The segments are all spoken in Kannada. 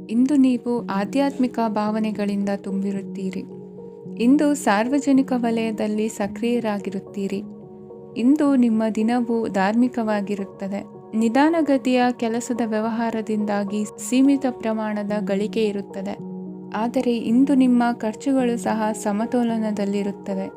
ಇಂದು ನೀವು ಆಧ್ಯಾತ್ಮಿಕ ಭಾವನೆಗಳಿಂದ ತುಂಬಿರುತ್ತೀರಿ. ಇಂದು ಸಾರ್ವಜನಿಕ ವಲಯದಲ್ಲಿ ಸಕ್ರಿಯರಾಗಿರುತ್ತೀರಿ. ಇಂದು ನಿಮ್ಮ ದಿನವು ಧಾರ್ಮಿಕವಾಗಿರುತ್ತದೆ. ನಿಧಾನಗತಿಯ ಕೆಲಸದ ವ್ಯವಹಾರದಿಂದಾಗಿ ಸೀಮಿತ ಪ್ರಮಾಣದ ಗಳಿಕೆ ಇರುತ್ತದೆ. ಆದರೆ ಇಂದು ನಿಮ್ಮ ಖರ್ಚುಗಳು ಸಹ ಸಮತೋಲನದಲ್ಲಿರುತ್ತವೆ.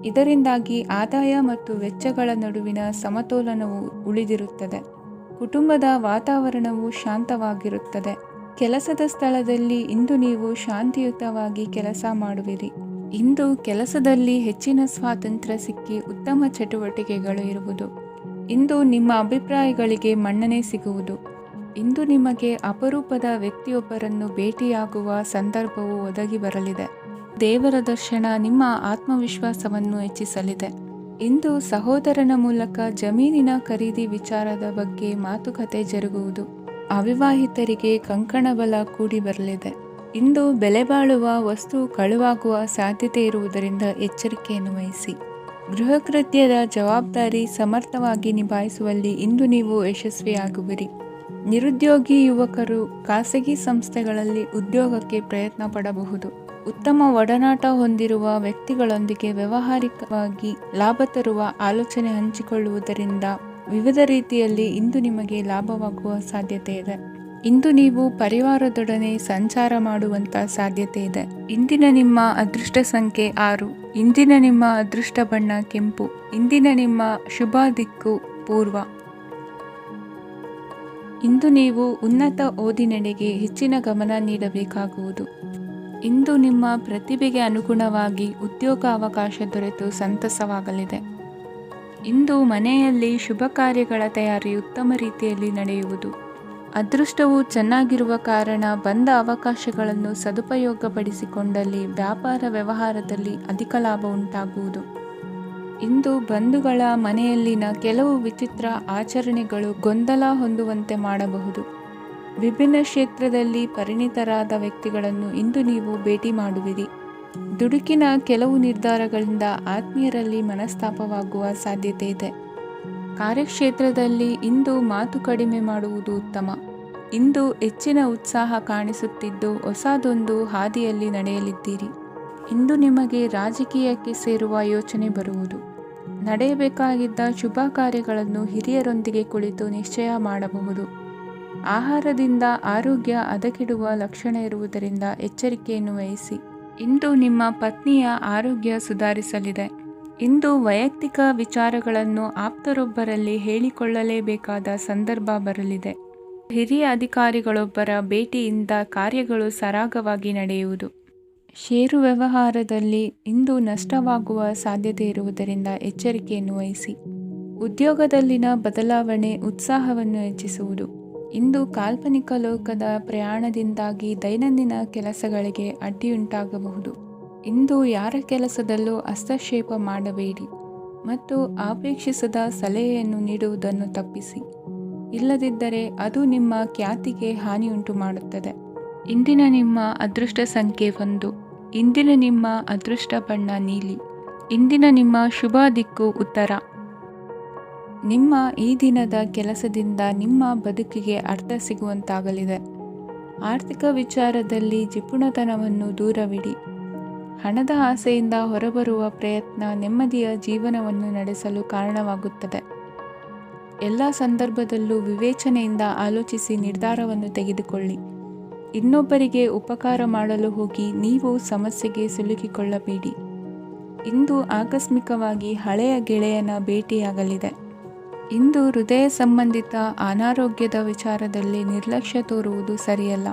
ಇದರಿಂದಾಗಿ ಆದಾಯ ಮತ್ತು ವೆಚ್ಚಗಳ ನಡುವಿನ ಸಮತೋಲನವು ಉಳಿದಿರುತ್ತದೆ. ಕುಟುಂಬದ ವಾತಾವರಣವು ಶಾಂತವಾಗಿರುತ್ತದೆ. ಕೆಲಸದ ಸ್ಥಳದಲ್ಲಿ ಇಂದು ನೀವು ಶಾಂತಿಯುತವಾಗಿ ಕೆಲಸ ಮಾಡುವಿರಿ. ಇಂದು ಕೆಲಸದಲ್ಲಿ ಹೆಚ್ಚಿನ ಸ್ವಾತಂತ್ರ್ಯ ಸಿಕ್ಕಿ ಉತ್ತಮ ಚಟುವಟಿಕೆಗಳು ಇರುವುದು. ಇಂದು ನಿಮ್ಮ ಅಭಿಪ್ರಾಯಗಳಿಗೆ ಮನ್ನಣೆ ಸಿಗುವುದು. ಇಂದು ನಿಮಗೆ ಅಪರೂಪದ ವ್ಯಕ್ತಿಯೊಬ್ಬರನ್ನು ಭೇಟಿಯಾಗುವ ಸಂದರ್ಭವು ಒದಗಿ ಬರಲಿದೆ. ದೇವರ ದರ್ಶನ ನಿಮ್ಮ ಆತ್ಮವಿಶ್ವಾಸವನ್ನು ಹೆಚ್ಚಿಸಲಿದೆ. ಇಂದು ಸಹೋದರನ ಮೂಲಕ ಜಮೀನಿನ ಖರೀದಿ ವಿಚಾರದ ಬಗ್ಗೆ ಮಾತುಕತೆ ಜರುಗುವುದು. ಅವಿವಾಹಿತರಿಗೆ ಕಂಕಣ ಬಲ ಕೂಡಿ ಬರಲಿದೆ. ಇಂದು ಬೆಲೆ ಬಾಳುವ ವಸ್ತು ಕಳುವಾಗುವ ಸಾಧ್ಯತೆ ಇರುವುದರಿಂದ ಎಚ್ಚರಿಕೆಯನ್ನು ವಹಿಸಿ. ಗೃಹ ಕೃತ್ಯದ ಜವಾಬ್ದಾರಿ ಸಮರ್ಥವಾಗಿ ನಿಭಾಯಿಸುವಲ್ಲಿ ಇಂದು ನೀವು ಯಶಸ್ವಿಯಾಗುವಿರಿ. ನಿರುದ್ಯೋಗಿ ಯುವಕರು ಖಾಸಗಿ ಸಂಸ್ಥೆಗಳಲ್ಲಿ ಉದ್ಯೋಗಕ್ಕೆ ಪ್ರಯತ್ನ ಪಡಬಹುದು. ಉತ್ತಮ ಒಡನಾಟ ಹೊಂದಿರುವ ವ್ಯಕ್ತಿಗಳೊಂದಿಗೆ ವ್ಯಾವಹಾರಿಕವಾಗಿ ಲಾಭ ತರುವ ಆಲೋಚನೆ ಹಂಚಿಕೊಳ್ಳುವುದರಿಂದ ವಿವಿಧ ರೀತಿಯಲ್ಲಿ ಇಂದು ನಿಮಗೆ ಲಾಭವಾಗುವ ಸಾಧ್ಯತೆ ಇದೆ. ಇಂದು ನೀವು ಪರಿವಾರದೊಡನೆ ಸಂಚಾರ ಮಾಡುವಂತ ಸಾಧ್ಯತೆ ಇದೆ. ಇಂದಿನ ನಿಮ್ಮ ಅದೃಷ್ಟ ಸಂಖ್ಯೆ 6. ಇಂದಿನ ನಿಮ್ಮ ಅದೃಷ್ಟ ಬಣ್ಣ ಕೆಂಪು. ಇಂದಿನ ನಿಮ್ಮ ಶುಭ ದಿಕ್ಕು ಪೂರ್ವ. ಇಂದು ನೀವು ಉನ್ನತ ಓದಿನೆಡೆಗೆ ಹೆಚ್ಚಿನ ಗಮನ ನೀಡಬೇಕಾಗುವುದು. ಇಂದು ನಿಮ್ಮ ಪ್ರತಿಭೆಗೆ ಅನುಗುಣವಾಗಿ ಉದ್ಯೋಗ ಅವಕಾಶ ದೊರೆತು ಸಂತಸವಾಗಲಿದೆ. ಇಂದು ಮನೆಯಲ್ಲಿ ಶುಭ ಕಾರ್ಯಗಳ ತಯಾರಿ ಉತ್ತಮ ರೀತಿಯಲ್ಲಿ ನಡೆಯುವುದು. ಅದೃಷ್ಟವು ಚೆನ್ನಾಗಿರುವ ಕಾರಣ ಬಂದ ಅವಕಾಶಗಳನ್ನು ಸದುಪಯೋಗಪಡಿಸಿಕೊಂಡಲ್ಲಿ ವ್ಯಾಪಾರ ವ್ಯವಹಾರದಲ್ಲಿ ಅಧಿಕ ಲಾಭ ಉಂಟಾಗುವುದು. ಇಂದು ಬಂಧುಗಳ ಮನೆಯಲ್ಲಿನ ಕೆಲವು ವಿಚಿತ್ರ ಆಚರಣೆಗಳು ಗೊಂದಲ ಹೊಂದುವಂತೆ ಮಾಡಬಹುದು. ವಿಭಿನ್ನ ಕ್ಷೇತ್ರದಲ್ಲಿ ಪರಿಣಿತರಾದ ವ್ಯಕ್ತಿಗಳನ್ನು ಇಂದು ನೀವು ಭೇಟಿ ಮಾಡುವಿರಿ. ದುಡುಕಿನ ಕೆಲವು ನಿರ್ಧಾರಗಳಿಂದ ಆತ್ಮೀಯರಲ್ಲಿ ಮನಸ್ತಾಪವಾಗುವ ಸಾಧ್ಯತೆ ಇದೆ. ಕಾರ್ಯಕ್ಷೇತ್ರದಲ್ಲಿ ಇಂದು ಮಾತು ಕಡಿಮೆ ಮಾಡುವುದು ಉತ್ತಮ. ಇಂದು ಹೆಚ್ಚಿನ ಉತ್ಸಾಹ ಕಾಣಿಸುತ್ತಿದ್ದು ಹೊಸದೊಂದು ಹಾದಿಯಲ್ಲಿ ನಡೆಯಲಿದ್ದೀರಿ. ಇಂದು ನಿಮಗೆ ರಾಜಕೀಯಕ್ಕೆ ಸೇರುವ ಯೋಚನೆ ಬರುವುದು. ನಡೆಯಬೇಕಾಗಿದ್ದ ಶುಭ ಕಾರ್ಯಗಳನ್ನು ಹಿರಿಯರೊಂದಿಗೆ ಕುಳಿತು ನಿಶ್ಚಯ ಮಾಡಬಹುದು. ಆಹಾರದಿಂದ ಆರೋಗ್ಯ ಹದಗೆಡುವ ಲಕ್ಷಣ ಇರುವುದರಿಂದ ಎಚ್ಚರಿಕೆಯನ್ನು ವಹಿಸಿ. ಇಂದು ನಿಮ್ಮ ಪತ್ನಿಯ ಆರೋಗ್ಯ ಸುಧಾರಿಸಲಿದೆ. ಇಂದು ವೈಯಕ್ತಿಕ ವಿಚಾರಗಳನ್ನು ಆಪ್ತರೊಬ್ಬರಲ್ಲಿ ಹೇಳಿಕೊಳ್ಳಲೇಬೇಕಾದ ಸಂದರ್ಭ ಬರಲಿದೆ. ಹಿರಿಯ ಅಧಿಕಾರಿಗಳೊಬ್ಬರ ಭೇಟಿಯಿಂದ ಕಾರ್ಯಗಳು ಸರಾಗವಾಗಿ ನಡೆಯುವುದು. ಷೇರು ವ್ಯವಹಾರದಲ್ಲಿ ಇಂದು ನಷ್ಟವಾಗುವ ಸಾಧ್ಯತೆ ಇರುವುದರಿಂದ ಎಚ್ಚರಿಕೆಯನ್ನು ವಹಿಸಿ. ಉದ್ಯೋಗದಲ್ಲಿನ ಬದಲಾವಣೆ ಉತ್ಸಾಹವನ್ನು ಹೆಚ್ಚಿಸುವುದು. ಇಂದು ಕಾಲ್ಪನಿಕ ಲೋಕದ ಪ್ರಯಾಣದಿಂದಾಗಿ ದೈನಂದಿನ ಕೆಲಸಗಳಿಗೆ ಅಡ್ಡಿಯುಂಟಾಗಬಹುದು. ಇಂದು ಯಾರ ಕೆಲಸದಲ್ಲೂ ಹಸ್ತಕ್ಷೇಪ ಮಾಡಬೇಡಿ ಮತ್ತು ಅಪೇಕ್ಷಿಸದ ಸಲಹೆಯನ್ನು ನೀಡುವುದನ್ನು ತಪ್ಪಿಸಿ. ಇಲ್ಲದಿದ್ದರೆ ಅದು ನಿಮ್ಮ ಖ್ಯಾತಿಗೆ ಹಾನಿಯುಂಟು ಮಾಡುತ್ತದೆ. ಇಂದಿನ ನಿಮ್ಮ ಅದೃಷ್ಟ ಸಂಖ್ಯೆ 1. ಇಂದಿನ ನಿಮ್ಮ ಅದೃಷ್ಟ ಬಣ್ಣ ನೀಲಿ. ಇಂದಿನ ನಿಮ್ಮ ಶುಭ ದಿಕ್ಕು ಉತ್ತರ. ನಿಮ್ಮ ಈ ದಿನದ ಕೆಲಸದಿಂದ ನಿಮ್ಮ ಬದುಕಿಗೆ ಅರ್ಥ ಸಿಗುವಂತಾಗಲಿದೆ. ಆರ್ಥಿಕ ವಿಚಾರದಲ್ಲಿ ಜಿಪುಣತನವನ್ನು ದೂರವಿಡಿ. ಹಣದ ಆಸೆಯಿಂದ ಹೊರಬರುವ ಪ್ರಯತ್ನ ನೆಮ್ಮದಿಯ ಜೀವನವನ್ನು ನಡೆಸಲು ಕಾರಣವಾಗುತ್ತದೆ. ಎಲ್ಲ ಸಂದರ್ಭದಲ್ಲೂ ವಿವೇಚನೆಯಿಂದ ಆಲೋಚಿಸಿ ನಿರ್ಧಾರವನ್ನು ತೆಗೆದುಕೊಳ್ಳಿ. ಇನ್ನೊಬ್ಬರಿಗೆ ಉಪಕಾರ ಮಾಡಲು ಹೋಗಿ ನೀವು ಸಮಸ್ಯೆಗೆ ಸಿಲುಕಿಕೊಳ್ಳಬೇಡಿ. ಇಂದು ಆಕಸ್ಮಿಕವಾಗಿ ಹಳೆಯ ಗೆಳೆಯನ ಭೇಟಿಯಾಗಲಿದೆ. ಇಂದು ಹೃದಯ ಸಂಬಂಧಿತ ಅನಾರೋಗ್ಯದ ವಿಚಾರದಲ್ಲಿ ನಿರ್ಲಕ್ಷ್ಯ ತೋರುವುದು ಸರಿಯಲ್ಲ.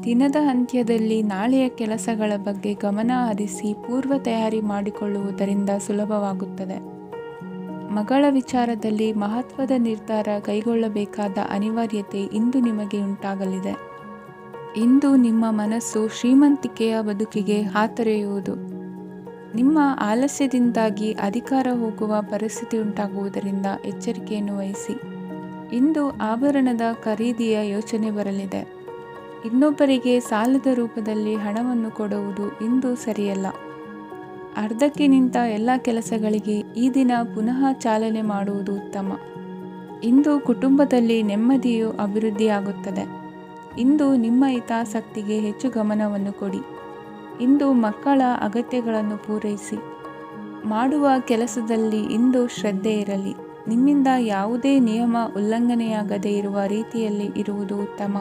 ದಿನದ ಅಂತ್ಯದಲ್ಲಿ ನಾಳೆಯ ಕೆಲಸಗಳ ಬಗ್ಗೆ ಗಮನ ಹರಿಸಿ ಪೂರ್ವ ತಯಾರಿ ಮಾಡಿಕೊಳ್ಳುವುದರಿಂದ ಸುಲಭವಾಗುತ್ತದೆ. ಮಗಳ ವಿಚಾರದಲ್ಲಿ ಮಹತ್ವದ ನಿರ್ಧಾರ ಕೈಗೊಳ್ಳಬೇಕಾದ ಅನಿವಾರ್ಯತೆ ಇಂದು ನಿಮಗೆ ಉಂಟಾಗಲಿದೆ. ಇಂದು ನಿಮ್ಮ ಮನಸ್ಸು ಶ್ರೀಮಂತಿಕೆಯ ಬದುಕಿಗೆ ಹಾತೊರೆಯುವುದು. ನಿಮ್ಮ ಆಲಸ್ಯದಿಂದಾಗಿ ಅಧಿಕಾರ ಹೋಗುವ ಪರಿಸ್ಥಿತಿ ಉಂಟಾಗುವುದರಿಂದ ಎಚ್ಚರಿಕೆಯನ್ನು ವಹಿಸಿ. ಇಂದು ಆಭರಣದ ಖರೀದಿಯ ಯೋಚನೆ ಬರಲಿದೆ. ಇನ್ನೊಬ್ಬರಿಗೆ ಸಾಲದ ರೂಪದಲ್ಲಿ ಹಣವನ್ನು ಕೊಡುವುದು ಇಂದು ಸರಿಯಲ್ಲ. ಅರ್ಧಕ್ಕೆ ನಿಂತ ಎಲ್ಲ ಕೆಲಸಗಳಿಗೆ ಈ ದಿನ ಪುನಃ ಚಾಲನೆ ಮಾಡುವುದು ಉತ್ತಮ. ಇಂದು ಕುಟುಂಬದಲ್ಲಿ ನೆಮ್ಮದಿಯು ಅಭಿವೃದ್ಧಿಯಾಗುತ್ತದೆ. ಇಂದು ನಿಮ್ಮ ಹಿತಾಸಕ್ತಿಗೆ ಹೆಚ್ಚು ಗಮನವನ್ನು ಕೊಡಿ. ಇಂದು ಮಕ್ಕಳ ಅಗತ್ಯಗಳನ್ನು ಪೂರೈಸಿ. ಮಾಡುವ ಕೆಲಸದಲ್ಲಿ ಇಂದು ಶ್ರದ್ಧೆ ಇರಲಿ. ನಿಮ್ಮಿಂದ ಯಾವುದೇ ನಿಯಮ ಉಲ್ಲಂಘನೆಯಾಗದೇ ಇರುವ ರೀತಿಯಲ್ಲಿ ಇರುವುದು ಉತ್ತಮ.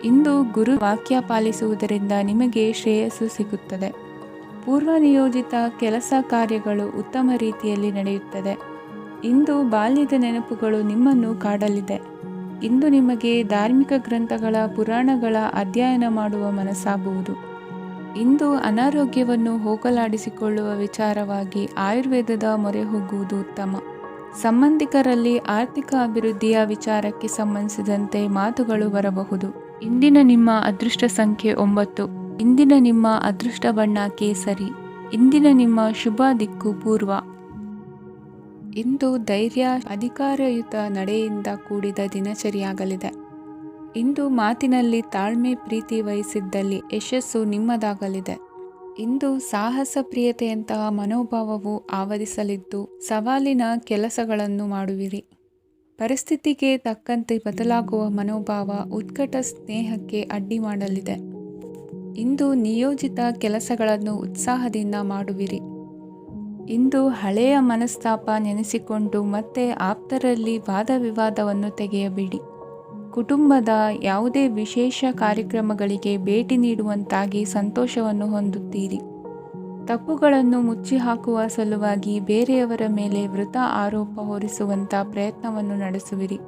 ಇಂದು ಗುರು ವಾಕ್ಯ ಪಾಲಿಸುವುದರಿಂದ ನಿಮಗೆ ಶ್ರೇಯಸ್ಸು ಸಿಗುತ್ತದೆ. ಪೂರ್ವ ನಿಯೋಜಿತ ಕೆಲಸ ಕಾರ್ಯಗಳು ಉತ್ತಮ ರೀತಿಯಲ್ಲಿ ನಡೆಯುತ್ತದೆ. ಇಂದು ಬಾಲ್ಯದ ನೆನಪುಗಳು ನಿಮ್ಮನ್ನು ಕಾಡಲಿದೆ. ಇಂದು ನಿಮಗೆ ಧಾರ್ಮಿಕ ಗ್ರಂಥಗಳ ಪುರಾಣಗಳ ಅಧ್ಯಯನ ಮಾಡುವ ಮನಸ್ಸಾಗುವುದು. ಇಂದು ಅನಾರೋಗ್ಯವನ್ನು ಹೋಗಲಾಡಿಸಿಕೊಳ್ಳುವ ವಿಚಾರವಾಗಿ ಆಯುರ್ವೇದದ ಮೊರೆ ಹೋಗುವುದು ಉತ್ತಮ. ಸಂಬಂಧಿಕರಲ್ಲಿ ಆರ್ಥಿಕ ಅಭಿವೃದ್ಧಿಯ ವಿಚಾರಕ್ಕೆ ಸಂಬಂಧಿಸಿದಂತೆ ಮಾತುಗಳು ಬರಬಹುದು. ಇಂದಿನ ನಿಮ್ಮ ಅದೃಷ್ಟ ಸಂಖ್ಯೆ 9. ಇಂದಿನ ನಿಮ್ಮ ಅದೃಷ್ಟ ಬಣ್ಣ ಕೇಸರಿ. ಇಂದಿನ ನಿಮ್ಮ ಶುಭ ದಿಕ್ಕು ಪೂರ್ವ. ಇಂದು ಧೈರ್ಯ, ಅಧಿಕಾರಯುತ ನಡೆಯಿಂದ ಕೂಡಿದ ದಿನಚರಿಯಾಗಲಿದೆ. ಇಂದು ಮಾತಿನಲ್ಲಿ ತಾಳ್ಮೆ, ಪ್ರೀತಿ ವಹಿಸಿದ್ದಲ್ಲಿ ಯಶಸ್ಸು ನಿಮ್ಮದಾಗಲಿದೆ. ಇಂದು ಸಾಹಸ ಪ್ರಿಯತೆಯಂತಹ ಮನೋಭಾವವು ಆವರಿಸಲಿದ್ದು ಸವಾಲಿನ ಕೆಲಸಗಳನ್ನು ಮಾಡುವಿರಿ. ಪರಿಸ್ಥಿತಿಗೆ ತಕ್ಕಂತೆ ಬದಲಾಗುವ ಮನೋಭಾವ ಉತ್ಕಟ ಸ್ನೇಹಕ್ಕೆ ಅಡ್ಡಿ ಮಾಡಲಿದೆ. ಇಂದು ನಿಯೋಜಿತ ಕೆಲಸಗಳನ್ನು ಉತ್ಸಾಹದಿಂದ ಮಾಡುವಿರಿ. ಇಂದು ಹಳೆಯ ಮನಸ್ತಾಪ ನೆನೆಸಿಕೊಂಡು ಮತ್ತೆ ಆಪ್ತರಲ್ಲಿ ವಾದ ವಿವಾದವನ್ನು ತೆಗೆಯಬೇಡಿ. ಕುಟುಂಬದ ಯಾವುದೇ ವಿಶೇಷ ಕಾರ್ಯಕ್ರಮಗಳಿಗೆ ಭೇಟಿ ನೀಡುವಂತಾಗಿ ಸಂತೋಷವನ್ನು ಹೊಂದುತ್ತೀರಿ. ತಪ್ಪುಗಳನ್ನು ಮುಚ್ಚಿಹಾಕುವ ಸಲುವಾಗಿ ಬೇರೆಯವರ ಮೇಲೆ ವೃಥಾ ಆರೋಪ ಹೊರಿಸುವಂಥ ಪ್ರಯತ್ನವನ್ನು ನಡೆಸುವಿರಿ.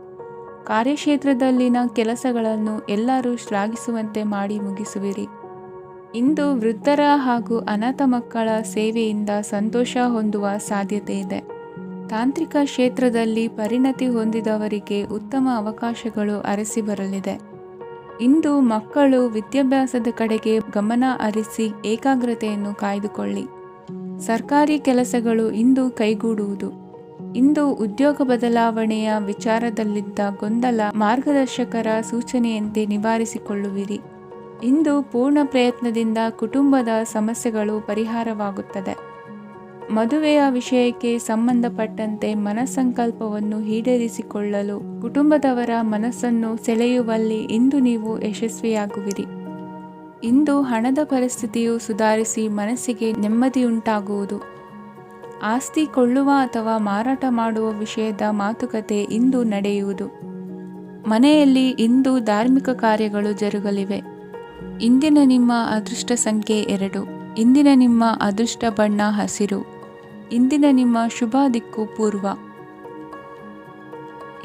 ಕಾರ್ಯಕ್ಷೇತ್ರದಲ್ಲಿನ ಕೆಲಸಗಳನ್ನು ಎಲ್ಲರೂ ಶ್ಲಾಘಿಸುವಂತೆ ಮಾಡಿ ಮುಗಿಸುವಿರಿ. ಇಂದು ವೃದ್ಧರ ಹಾಗೂ ಅನಾಥ ಮಕ್ಕಳ ಸೇವೆಯಿಂದ ಸಂತೋಷ ಹೊಂದುವ ಸಾಧ್ಯತೆ ಇದೆ. ತಾಂತ್ರಿಕ ಕ್ಷೇತ್ರದಲ್ಲಿ ಪರಿಣತಿ ಹೊಂದಿದವರಿಗೆ ಉತ್ತಮ ಅವಕಾಶಗಳು ಅರಸಿ ಬರಲಿದೆ. ಇಂದು ಮಕ್ಕಳು ವಿದ್ಯಾಭ್ಯಾಸದ ಕಡೆಗೆ ಗಮನ ಹರಿಸಿ ಏಕಾಗ್ರತೆಯನ್ನು ಕಾಯ್ದುಕೊಳ್ಳಿ. ಸರ್ಕಾರಿ ಕೆಲಸಗಳು ಇಂದು ಕೈಗೂಡುವುದು. ಇಂದು ಉದ್ಯೋಗ ಬದಲಾವಣೆಯ ವಿಚಾರದಲ್ಲಿದ್ದ ಗೊಂದಲ ಮಾರ್ಗದರ್ಶಕರ ಸೂಚನೆಯಂತೆ ನಿವಾರಿಸಿಕೊಳ್ಳುವಿರಿ. ಇಂದು ಪೂರ್ಣ ಪ್ರಯತ್ನದಿಂದ ಕುಟುಂಬದ ಸಮಸ್ಯೆಗಳು ಪರಿಹಾರವಾಗುತ್ತದೆ. ಮದುವೆಯ ವಿಷಯಕ್ಕೆ ಸಂಬಂಧಪಟ್ಟಂತೆ ಮನಸ್ಸಂಕಲ್ಪವನ್ನು ಈಡೇರಿಸಿಕೊಳ್ಳಲು ಕುಟುಂಬದವರ ಮನಸ್ಸನ್ನು ಸೆಳೆಯುವಲ್ಲಿ ಇಂದು ನೀವು ಯಶಸ್ವಿಯಾಗುವಿರಿ. ಇಂದು ಹಣದ ಪರಿಸ್ಥಿತಿಯು ಸುಧಾರಿಸಿ ಮನಸ್ಸಿಗೆ ನೆಮ್ಮದಿಯುಂಟಾಗುವುದು. ಆಸ್ತಿ ಕೊಳ್ಳುವ ಅಥವಾ ಮಾರಾಟ ಮಾಡುವ ವಿಷಯದ ಮಾತುಕತೆ ಇಂದು ನಡೆಯುವುದು. ಮನೆಯಲ್ಲಿ ಇಂದು ಧಾರ್ಮಿಕ ಕಾರ್ಯಗಳು ಜರುಗಲಿವೆ. ಇಂದಿನ ನಿಮ್ಮ ಅದೃಷ್ಟ ಸಂಖ್ಯೆ 2. ಇಂದಿನ ನಿಮ್ಮ ಅದೃಷ್ಟ ಬಣ್ಣ ಹಸಿರು. ಇಂದಿನ ನಿಮ್ಮ ಶುಭ ದಿಕ್ಕು ಪೂರ್ವ.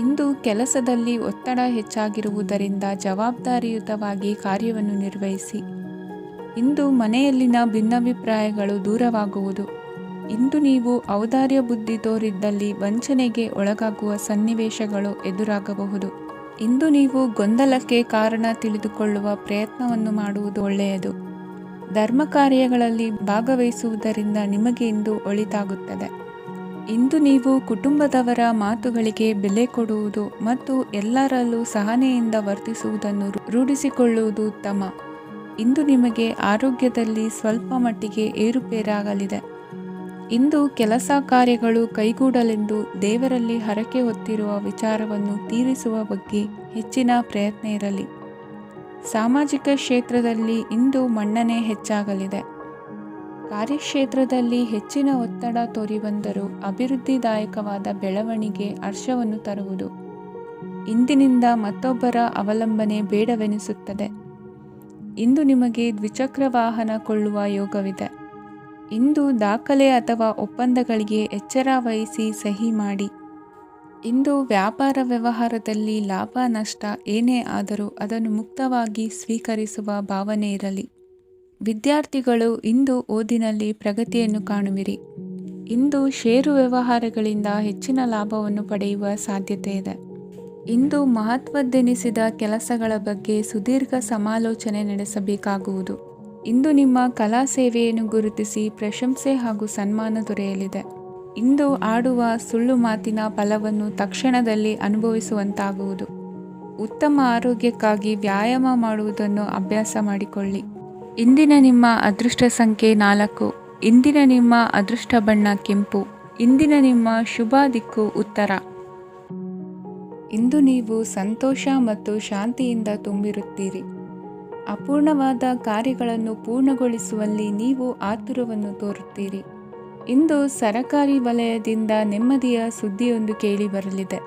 ಇಂದು ಕೆಲಸದಲ್ಲಿ ಒತ್ತಡ ಹೆಚ್ಚಾಗಿರುವುದರಿಂದ ಜವಾಬ್ದಾರಿಯುತವಾಗಿ ಕಾರ್ಯವನ್ನು ನಿರ್ವಹಿಸಿ. ಇಂದು ಮನೆಯಲ್ಲಿನ ಭಿನ್ನಾಭಿಪ್ರಾಯಗಳು ದೂರವಾಗುವುದು. ಇಂದು ನೀವು ಔದಾರ್ಯ ಬುದ್ಧಿ ತೋರಿದ್ದಲ್ಲಿ ವಂಚನೆಗೆ ಒಳಗಾಗುವ ಸನ್ನಿವೇಶಗಳು ಎದುರಾಗಬಹುದು. ಇಂದು ನೀವು ಗೊಂದಲಕ್ಕೆ ಕಾರಣ ತಿಳಿದುಕೊಳ್ಳುವ ಪ್ರಯತ್ನವನ್ನು ಮಾಡುವುದು ಒಳ್ಳೆಯದು. ಧರ್ಮ ಕಾರ್ಯಗಳಲ್ಲಿ ಭಾಗವಹಿಸುವುದರಿಂದ ನಿಮಗೆ ಇಂದು ಒಳಿತಾಗುತ್ತದೆ. ಇಂದು ನೀವು ಕುಟುಂಬದವರ ಮಾತುಗಳಿಗೆ ಬೆಲೆ ಕೊಡುವುದು ಮತ್ತು ಎಲ್ಲರಲ್ಲೂ ಸಹನೆಯಿಂದ ವರ್ತಿಸುವುದನ್ನು ರೂಢಿಸಿಕೊಳ್ಳುವುದು ಉತ್ತಮ. ಇಂದು ನಿಮಗೆ ಆರೋಗ್ಯದಲ್ಲಿ ಸ್ವಲ್ಪ ಮಟ್ಟಿಗೆ ಏರುಪೇರಾಗಲಿದೆ. ಇಂದು ಕೆಲಸ ಕಾರ್ಯಗಳು ಕೈಗೂಡಲೆಂದು ದೇವರಲ್ಲಿ ಹರಕೆ ಹೊತ್ತಿರುವ ವಿಚಾರವನ್ನು ತೀರಿಸುವ ಬಗ್ಗೆ ಹೆಚ್ಚಿನ ಪ್ರಯತ್ನ ಇರಲಿ. ಸಾಮಾಜಿಕ ಕ್ಷೇತ್ರದಲ್ಲಿ ಇಂದು ಮನ್ನಣೆ ಹೆಚ್ಚಾಗಲಿದೆ. ಕಾರ್ಯಕ್ಷೇತ್ರದಲ್ಲಿ ಹೆಚ್ಚಿನ ಒತ್ತಡ ತೋರಿಬಂದರೂ ಅಭಿವೃದ್ಧಿದಾಯಕವಾದ ಬೆಳವಣಿಗೆ ಹರ್ಷವನ್ನು ತರುವುದು. ಇಂದಿನಿಂದ ಮತ್ತೊಬ್ಬರ ಅವಲಂಬನೆ ಬೇಡವೆನಿಸುತ್ತದೆ. ಇಂದು ನಿಮಗೆ ದ್ವಿಚಕ್ರ ವಾಹನ ಕೊಳ್ಳುವ ಯೋಗವಿದೆ. ಇಂದು ದಾಖಲೆ ಅಥವಾ ಒಪ್ಪಂದಗಳಿಗೆ ಎಚ್ಚರ ವಹಿಸಿ ಸಹಿ ಮಾಡಿ. ಇಂದು ವ್ಯಾಪಾರ ವ್ಯವಹಾರದಲ್ಲಿ ಲಾಭ ನಷ್ಟ ಏನೇ ಆದರೂ ಅದನ್ನು ಮುಕ್ತವಾಗಿ ಸ್ವೀಕರಿಸುವ ಭಾವನೆ ಇರಲಿ. ವಿದ್ಯಾರ್ಥಿಗಳು ಇಂದು ಓದಿನಲ್ಲಿ ಪ್ರಗತಿಯನ್ನು ಕಾಣುವಿರಿ. ಇಂದು ಷೇರು ವ್ಯವಹಾರಗಳಿಂದ ಹೆಚ್ಚಿನ ಲಾಭವನ್ನು ಪಡೆಯುವ ಸಾಧ್ಯತೆ ಇದೆ. ಇಂದು ಮಹತ್ವದ್ದೆನಿಸಿದ ಕೆಲಸಗಳ ಬಗ್ಗೆ ಸುದೀರ್ಘ ಸಮಾಲೋಚನೆ ನಡೆಸಬೇಕಾಗುವುದು. ಇಂದು ನಿಮ್ಮ ಕಲಾ ಸೇವೆಯನ್ನು ಗುರುತಿಸಿ ಪ್ರಶಂಸೆ ಹಾಗೂ ಸನ್ಮಾನ ದೊರೆಯಲಿದೆ. ಇಂದು ಆಡುವ ಸುಳ್ಳು ಮಾತಿನ ಫಲವನ್ನು ತಕ್ಷಣದಲ್ಲಿ ಅನುಭವಿಸುವಂತಾಗುವುದು. ಉತ್ತಮ ಆರೋಗ್ಯಕ್ಕಾಗಿ ವ್ಯಾಯಾಮ ಮಾಡುವುದನ್ನು ಅಭ್ಯಾಸ ಮಾಡಿಕೊಳ್ಳಿ. ಇಂದಿನ ನಿಮ್ಮ ಅದೃಷ್ಟ ಸಂಖ್ಯೆ 4. ಇಂದಿನ ನಿಮ್ಮ ಅದೃಷ್ಟ ಬಣ್ಣ ಕೆಂಪು. ಇಂದಿನ ನಿಮ್ಮ ಶುಭ ದಿಕ್ಕು ಉತ್ತರ. ಇಂದು ನೀವು ಸಂತೋಷ ಮತ್ತು ಶಾಂತಿಯಿಂದ ತುಂಬಿರುತ್ತೀರಿ. ಅಪೂರ್ಣವಾದ ಕಾರ್ಯಗಳನ್ನು ಪೂರ್ಣಗೊಳಿಸುವಲ್ಲಿ ನೀವು ಆತುರವನ್ನು ತೋರುತ್ತೀರಿ. ಇಂದು ಸರಕಾರಿ ವಲಯದಿಂದ ನೆಮ್ಮದಿಯ ಸುದ್ದಿಯೊಂದು ಕೇಳಿಬರಲಿದೆ.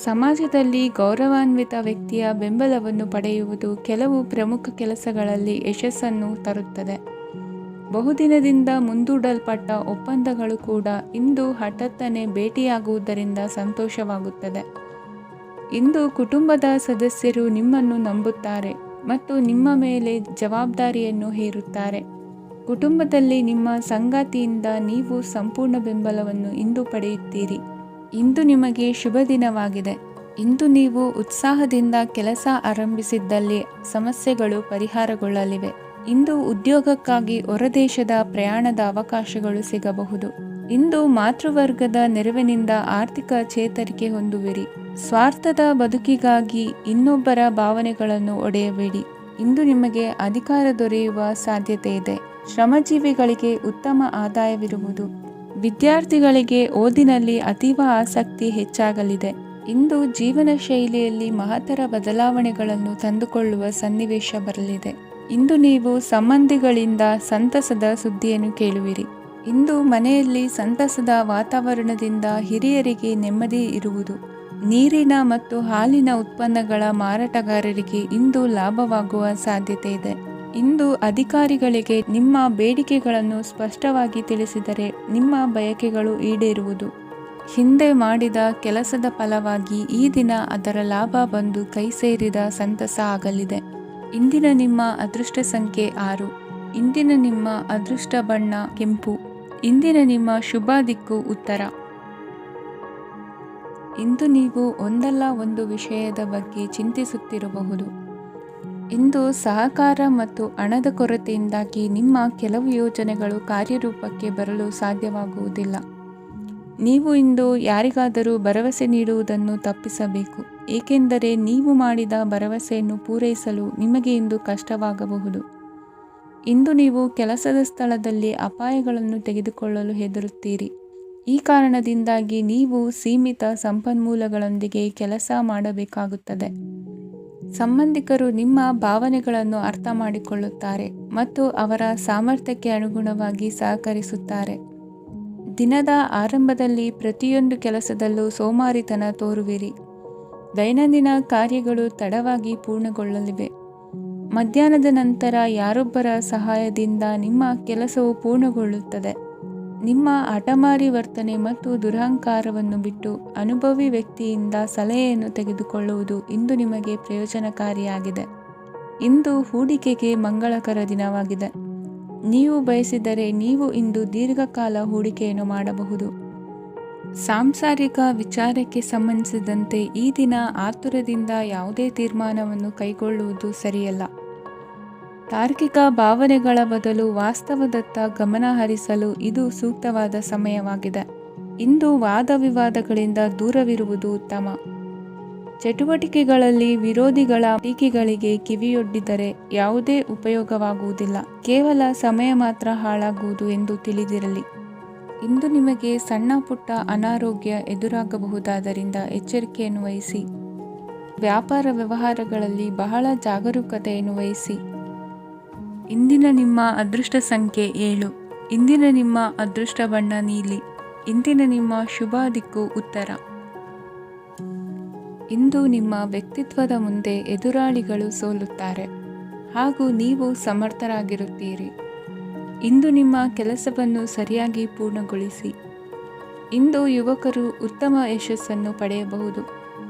ಸಮಾಜದಲ್ಲಿ ಗೌರವಾನ್ವಿತ ವ್ಯಕ್ತಿಯ ಬೆಂಬಲವನ್ನು ಪಡೆಯುವುದು ಕೆಲವು ಪ್ರಮುಖ ಕೆಲಸಗಳಲ್ಲಿ ಯಶಸ್ಸನ್ನು ತರುತ್ತದೆ. ಬಹುದಿನದಿಂದ ಮುಂದೂಡಲ್ಪಟ್ಟ ಒಪ್ಪಂದಗಳು ಕೂಡ ಇಂದು ಹಠಾತ್ತನೆ ಭೇಟಿಯಾಗುವುದರಿಂದ ಸಂತೋಷವಾಗುತ್ತದೆ. ಇಂದು ಕುಟುಂಬದ ಸದಸ್ಯರು ನಿಮ್ಮನ್ನು ನಂಬುತ್ತಾರೆ ಮತ್ತು ನಿಮ್ಮ ಮೇಲೆ ಜವಾಬ್ದಾರಿಯನ್ನು ಹೇರುತ್ತಾರೆ. ಕುಟುಂಬದಲ್ಲಿ ನಿಮ್ಮ ಸಂಗಾತಿಯಿಂದ ನೀವು ಸಂಪೂರ್ಣ ಬೆಂಬಲವನ್ನು ಇಂದು ಪಡೆಯುತ್ತೀರಿ. ಇಂದು ನಿಮಗೆ ಶುಭ ದಿನವಾಗಿದೆ. ಇಂದು ನೀವು ಉತ್ಸಾಹದಿಂದ ಕೆಲಸ ಆರಂಭಿಸಿದ್ದಲ್ಲಿ ಸಮಸ್ಯೆಗಳು ಪರಿಹಾರಗೊಳ್ಳಲಿವೆ. ಇಂದು ಉದ್ಯೋಗಕ್ಕಾಗಿ ಹೊರದೇಶದ ಪ್ರಯಾಣದ ಅವಕಾಶಗಳು ಸಿಗಬಹುದು. ಇಂದು ಮಾತೃವರ್ಗದ ನೆರವಿನಿಂದ ಆರ್ಥಿಕ ಚೇತರಿಕೆ ಹೊಂದುವಿರಿ. ಸ್ವಾರ್ಥದ ಬದುಕಿಗಾಗಿ ಇನ್ನೊಬ್ಬರ ಭಾವನೆಗಳನ್ನು ಒಡೆಯಬೇಡಿ. ಇಂದು ನಿಮಗೆ ಅಧಿಕಾರ ದೊರೆಯುವ ಸಾಧ್ಯತೆ ಇದೆ. ಶ್ರಮಜೀವಿಗಳಿಗೆ ಉತ್ತಮ ಆದಾಯವಿರುವುದು. ವಿದ್ಯಾರ್ಥಿಗಳಿಗೆ ಓದಿನಲ್ಲಿ ಅತೀವ ಆಸಕ್ತಿ ಹೆಚ್ಚಾಗಲಿದೆ. ಇಂದು ಜೀವನ ಶೈಲಿಯಲ್ಲಿ ಮಹತ್ತರ ಬದಲಾವಣೆಗಳನ್ನು ತಂದುಕೊಳ್ಳುವ ಸನ್ನಿವೇಶ ಬರಲಿದೆ. ಇಂದು ನೀವು ಸಂಬಂಧಿಗಳಿಂದ ಸಂತಸದ ಸುದ್ದಿಯನ್ನು ಕೇಳುವಿರಿ. ಇಂದು ಮನೆಯಲ್ಲಿ ಸಂತಸದ ವಾತಾವರಣದಿಂದ ಹಿರಿಯರಿಗೆ ನೆಮ್ಮದಿ ಇರುವುದು. ನೀರಿನ ಮತ್ತು ಹಾಲಿನ ಉತ್ಪನ್ನಗಳ ಮಾರಾಟಗಾರರಿಗೆ ಇಂದು ಲಾಭವಾಗುವ ಸಾಧ್ಯತೆ ಇದೆ. ಇಂದು ಅಧಿಕಾರಿಗಳಿಗೆ ನಿಮ್ಮ ಬೇಡಿಕೆಗಳನ್ನು ಸ್ಪಷ್ಟವಾಗಿ ತಿಳಿಸಿದರೆ ನಿಮ್ಮ ಬಯಕೆಗಳು ಈಡೇರುವುದು. ಹಿಂದೆ ಮಾಡಿದ ಕೆಲಸದ ಫಲವಾಗಿ ಈ ದಿನ ಅದರ ಲಾಭ ಬಂದು ಕೈ ಸೇರಿದ ಸಂತಸ ಆಗಲಿದೆ. ಇಂದಿನ ನಿಮ್ಮ ಅದೃಷ್ಟ ಸಂಖ್ಯೆ 6. ಇಂದಿನ ನಿಮ್ಮ ಅದೃಷ್ಟ ಬಣ್ಣ ಕೆಂಪು. ಇಂದಿನ ನಿಮ್ಮ ಶುಭ ದಿಕ್ಕು ಉತ್ತರ. ಇಂದು ನೀವು ಒಂದಲ್ಲ ಒಂದು ವಿಷಯದ ಬಗ್ಗೆ ಚಿಂತಿಸುತ್ತಿರಬಹುದು. ಇಂದು ಸಹಕಾರ ಮತ್ತು ಹಣದ ಕೊರತೆಯಿಂದಾಗಿ ನಿಮ್ಮ ಕೆಲವು ಯೋಜನೆಗಳು ಕಾರ್ಯರೂಪಕ್ಕೆ ಬರಲು ಸಾಧ್ಯವಾಗುವುದಿಲ್ಲ. ನೀವು ಇಂದು ಯಾರಿಗಾದರೂ ಭರವಸೆ ನೀಡುವುದನ್ನು ತಪ್ಪಿಸಬೇಕು, ಏಕೆಂದರೆ ನೀವು ಮಾಡಿದ ಭರವಸೆಯನ್ನು ಪೂರೈಸಲು ನಿಮಗೆ ಇಂದು ಕಷ್ಟವಾಗಬಹುದು. ಇಂದು ನೀವು ಕೆಲಸದ ಸ್ಥಳದಲ್ಲಿ ಅಪಾಯಗಳನ್ನು ತೆಗೆದುಕೊಳ್ಳಲು ಹೆದರುತ್ತೀರಿ. ಈ ಕಾರಣದಿಂದಾಗಿ ನೀವು ಸೀಮಿತ ಸಂಪನ್ಮೂಲಗಳೊಂದಿಗೆ ಕೆಲಸ ಮಾಡಬೇಕಾಗುತ್ತದೆ. ಸಂಬಂಧಿಕರು ನಿಮ್ಮ ಭಾವನೆಗಳನ್ನು ಅರ್ಥ ಮಾಡಿಕೊಳ್ಳುತ್ತಾರೆ ಮತ್ತು ಅವರ ಸಾಮರ್ಥ್ಯಕ್ಕೆ ಅನುಗುಣವಾಗಿ ಸಹಕರಿಸುತ್ತಾರೆ. ದಿನದ ಆರಂಭದಲ್ಲಿ ಪ್ರತಿಯೊಂದು ಕೆಲಸದಲ್ಲೂ ಸೋಮಾರಿತನ ತೋರುವಿರಿ. ದೈನಂದಿನ ಕಾರ್ಯಗಳು ತಡವಾಗಿ ಪೂರ್ಣಗೊಳ್ಳಲಿವೆ. ಮಧ್ಯಾಹ್ನದ ನಂತರ ಯಾರೊಬ್ಬರ ಸಹಾಯದಿಂದ ನಿಮ್ಮ ಕೆಲಸವು ಪೂರ್ಣಗೊಳ್ಳುತ್ತದೆ. ನಿಮ್ಮ ಹಠಮಾರಿ ವರ್ತನೆ ಮತ್ತು ದುರಹಂಕಾರವನ್ನು ಬಿಟ್ಟು ಅನುಭವಿ ವ್ಯಕ್ತಿಯಿಂದ ಸಲಹೆಯನ್ನು ತೆಗೆದುಕೊಳ್ಳುವುದು ಇಂದು ನಿಮಗೆ ಪ್ರಯೋಜನಕಾರಿಯಾಗಿದೆ. ಇಂದು ಹೂಡಿಕೆಗೆ ಮಂಗಳಕರ ದಿನವಾಗಿದೆ. ನೀವು ಬಯಸಿದರೆ ನೀವು ಇಂದು ದೀರ್ಘಕಾಲ ಹೂಡಿಕೆಯನ್ನು ಮಾಡಬಹುದು. ಸಾಂಸಾರಿಕ ವಿಚಾರಕ್ಕೆ ಸಂಬಂಧಿಸಿದಂತೆ ಈ ದಿನ ಆತುರದಿಂದ ಯಾವುದೇ ತೀರ್ಮಾನವನ್ನು ಕೈಗೊಳ್ಳುವುದು ಸರಿಯಲ್ಲ. ತಾರ್ಕಿಕ ಭಾವನೆಗಳ ಬದಲು ವಾಸ್ತವದತ್ತ ಗಮನ ಹರಿಸಲು ಇದು ಸೂಕ್ತವಾದ ಸಮಯವಾಗಿದೆ. ಇಂದು ವಾದ ವಿವಾದಗಳಿಂದ ದೂರವಿರುವುದು ಉತ್ತಮ. ಚಟುವಟಿಕೆಗಳಲ್ಲಿ ವಿರೋಧಿಗಳ ಟೀಕೆಗಳಿಗೆ ಕಿವಿಯೊಡ್ಡಿದರೆ ಯಾವುದೇ ಉಪಯೋಗವಾಗುವುದಿಲ್ಲ, ಕೇವಲ ಸಮಯ ಮಾತ್ರ ಹಾಳಾಗುವುದು ಎಂದು ತಿಳಿದಿರಲಿ. ಇಂದು ನಿಮಗೆ ಸಣ್ಣ ಪುಟ್ಟ ಅನಾರೋಗ್ಯ ಎದುರಾಗಬಹುದಾದ್ದರಿಂದ ಎಚ್ಚರಿಕೆಯನ್ನು ವಹಿಸಿ. ವ್ಯಾಪಾರ ವ್ಯವಹಾರಗಳಲ್ಲಿ ಬಹಳ ಜಾಗರೂಕತೆಯನ್ನು ವಹಿಸಿ. ಇಂದಿನ ನಿಮ್ಮ ಅದೃಷ್ಟ ಸಂಖ್ಯೆ 7. ಇಂದಿನ ನಿಮ್ಮ ಅದೃಷ್ಟ ಬಣ್ಣ ನೀಲಿ. ಇಂದಿನ ನಿಮ್ಮ ಶುಭ ದಿಕ್ಕು ಉತ್ತರ. ಇಂದು ನಿಮ್ಮ ವ್ಯಕ್ತಿತ್ವದ ಮುಂದೆ ಎದುರಾಳಿಗಳು ಸೋಲುತ್ತಾರೆ ಹಾಗೂ ನೀವು ಸಮರ್ಥರಾಗಿರುತ್ತೀರಿ. ಇಂದು ನಿಮ್ಮ ಕೆಲಸವನ್ನು ಸರಿಯಾಗಿ ಪೂರ್ಣಗೊಳಿಸಿ. ಇಂದು ಯುವಕರು ಉತ್ತಮ ಯಶಸ್ಸನ್ನು ಪಡೆಯಬಹುದು.